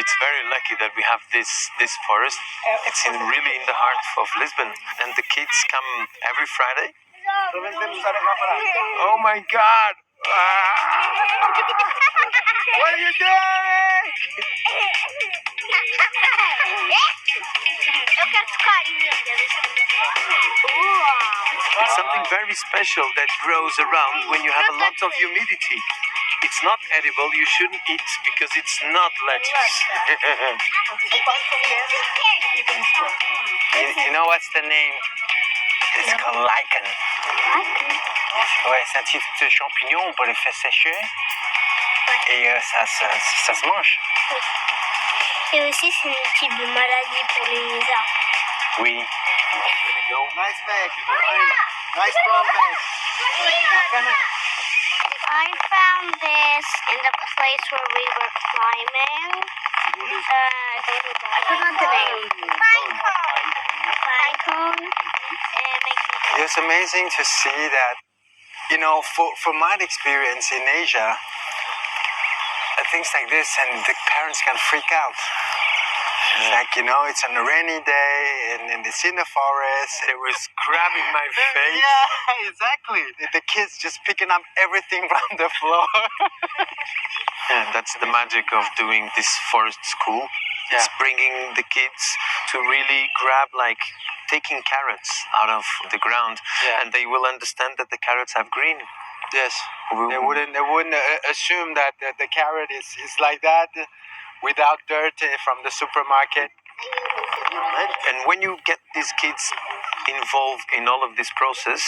it's very lucky that we have this forest. It's really in the heart of Lisbon, and the kids come every Friday. Oh my God! What are you doing? It's something very special that grows around when you have a lot of humidity. It's not edible, you shouldn't eat because it's not lettuce. you know what's the name? It's called lichen. Ouais, c'est un type de champignon, on peut le faire sécher et ça se mange. Et aussi, c'est une type de maladie pour les lézards. Oui. Nice bag. Nice brown bag. I found this in the place where we were climbing. I forgot the name. Pine cone. It makes me It's amazing to see that, from my experience in Asia, things like this, and the parents can freak out. Like, it's on a rainy day and it's in the forest. They were grabbing my face. Yeah, exactly. The kids just picking up everything from the floor. Yeah, that's the magic of doing this forest school. It's bringing the kids to really grab, taking carrots out of the ground, and they will understand that the carrots have green. Yes. They wouldn't assume that the carrot is like that without dirt from the supermarket. And when you get these kids involved in all of this process,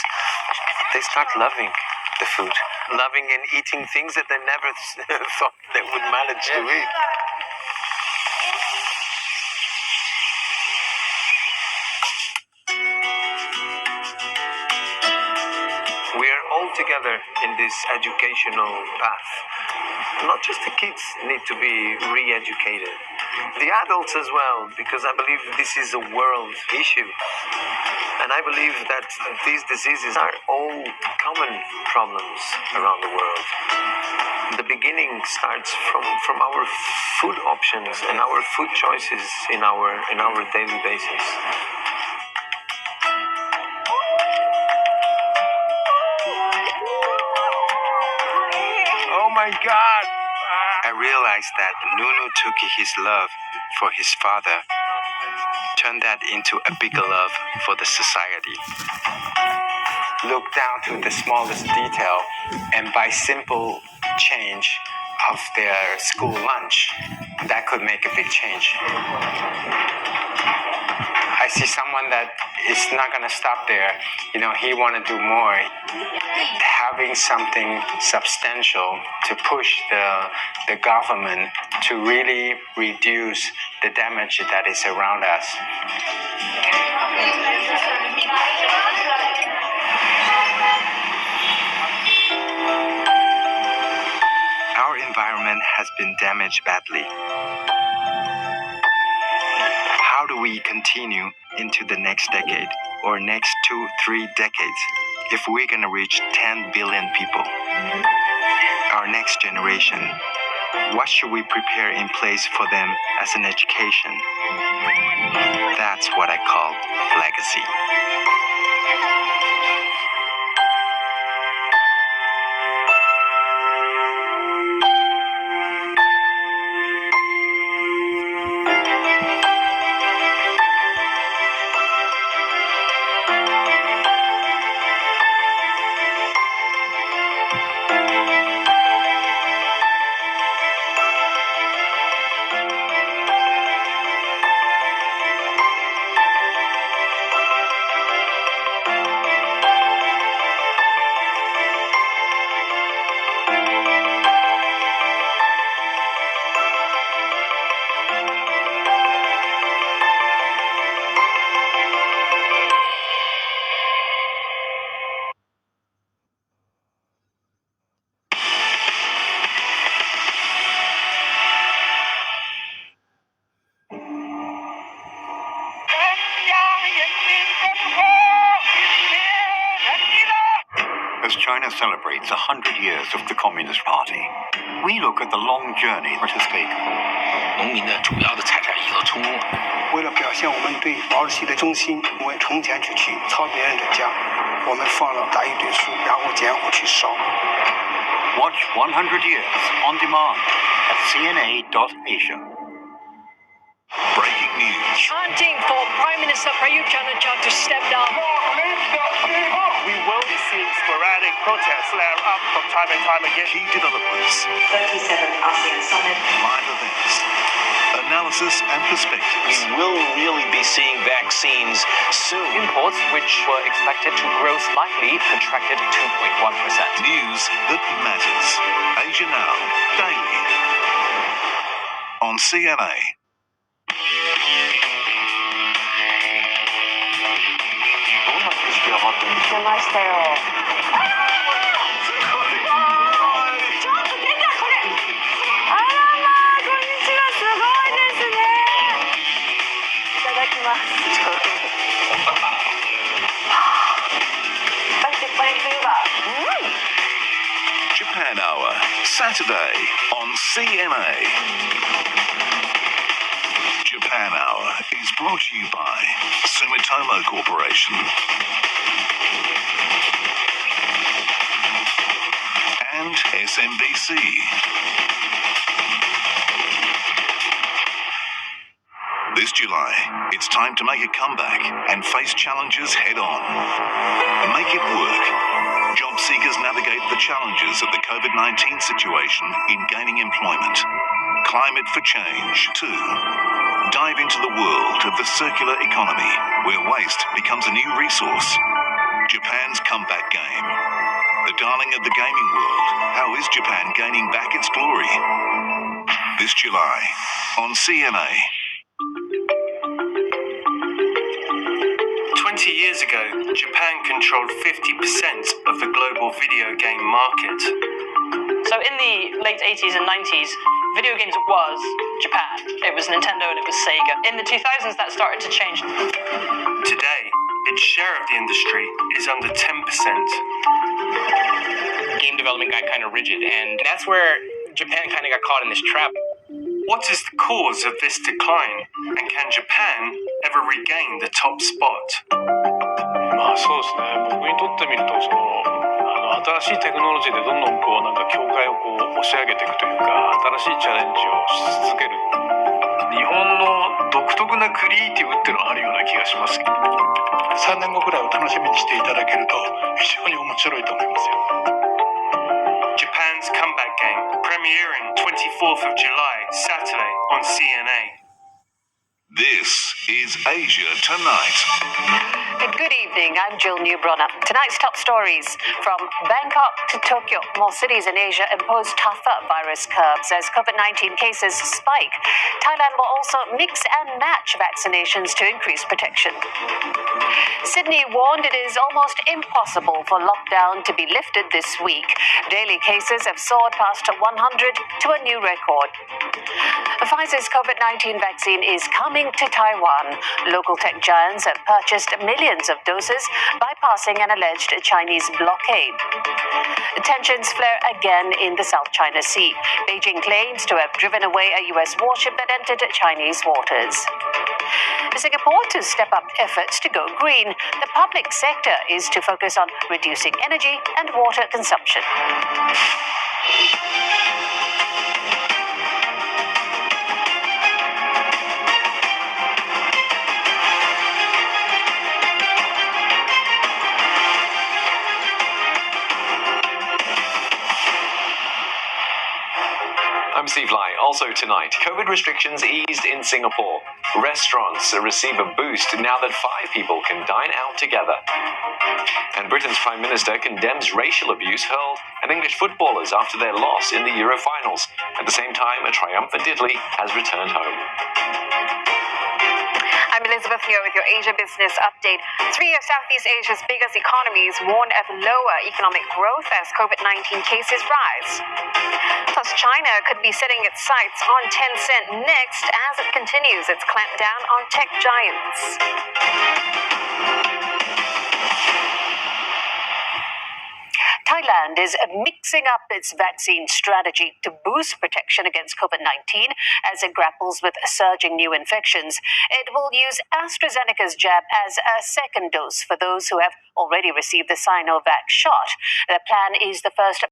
they start loving the food, loving and eating things that they never thought they would manage to eat. We are all together in this educational path. Not just the kids need to be re-educated, the adults as well, because I believe this is a world issue. And I believe that these diseases are all common problems around the world. The beginning starts from our food options and our food choices in our daily basis. Oh my God! I realized that Nunu took his love for his father, turned that into a bigger love for the society. Look down to the smallest detail, and by simple change of their school lunch, that could make a big change. I see someone that is not going to stop there. He want to do more. Having something substantial to push the government to really reduce the damage that is around us. Our environment has been damaged badly. How do we continue into the next decade or next 2-3 decades if we're going to reach 10 billion people? Our next generation, what should we prepare in place for them as an education? That's what I call legacy. celebrates 100 years of the Communist Party. We look at the long journey it has taken. 农民的主要的财产已经冲没。为了表现我们对毛主席的忠心，我们成天就去抄别人的家，我们放了大一堆书，然后捡火去烧。Watch 100 Years on demand at cna.asia. Breaking news. Chanting for Prime Minister Prayut Chan-o-cha to step down. We will be seeing sporadic protests flare up from time and time again. Key developments. 37th ASEAN Summit. Live events. Analysis and perspectives. We will really be seeing vaccines soon. Imports, which were expected to grow slightly, contracted 2.1%. News that matters. Asia Now, daily. On CNA. 出ましたよ。ちょっと出たこれ。あらまあこんにちは、すごいですね。いただきます。いっぱいいっぱい冬が。Japan Hour, Saturday on CNA. Japan Hour is brought to you by Sumitomo Corporation and SMBC. This July, it's time to make a comeback and face challenges head on. Make it work. Job seekers navigate the challenges of the COVID-19 situation in gaining employment. Climate for change, too. Dive into the world of the circular economy, where waste becomes a new resource. Japan's comeback game. The darling of the gaming world, how is Japan gaining back its glory? This July, on CNA. 20 years ago, Japan controlled 50% of the global video game market. So in the late 80s and 90s, video games was Japan. It was Nintendo and it was Sega. In the 2000s, that started to change. Today, its share of the industry is under 10%. Game development got kind of rigid, and that's where Japan kind of got caught in this trap. What is the cause of this decline, and can Japan ever regain the top spot? まあそうですね。僕にとってみると新しいテクノロジーでどんどんなんか境界を押し上げていくというか、新しいチャレンジをし続ける。日本の独特なクリエイティブっていうのはあるような気がします。3年後くらいを楽しみにしていただけると非常に面白いと思いますよ。Japan's comeback game, premiering 24th of July, Saturday on CNA. This is Asia Tonight. Good evening, I'm Jill Newbronner. Tonight's top stories. From Bangkok to Tokyo, more cities in Asia impose tougher virus curbs as COVID-19 cases spike. Thailand will also mix and match vaccinations to increase protection. Sydney warned it is almost impossible for lockdown to be lifted this week. Daily cases have soared past 100 to a new record. Pfizer's COVID-19 vaccine is coming to Taiwan. Local tech giants have purchased millions of doses, bypassing an alleged Chinese blockade. Tensions flare again in the South China Sea. Beijing claims to have driven away a U.S. warship that entered Chinese waters. Singapore to step up efforts to go green. The public sector is to focus on reducing energy and water consumption. I'm Steve Lai. Also tonight, COVID restrictions eased in Singapore. Restaurants receive a boost now that 5 people can dine out together. And Britain's Prime Minister condemns racial abuse hurled at English footballers after their loss in the Euro finals. At the same time, a triumphant Italy has returned home. I'm Elizabeth here with your Asia Business Update. 3 of Southeast Asia's biggest economies warn of lower economic growth as COVID-19 cases rise. Plus, China could be setting its sights on Tencent next as it continues its clampdown on tech giants. Thailand is mixing up its vaccine strategy to boost protection against COVID-19 as it grapples with surging new infections. It will use AstraZeneca's jab as a second dose for those who have already received the Sinovac shot. The plan is the first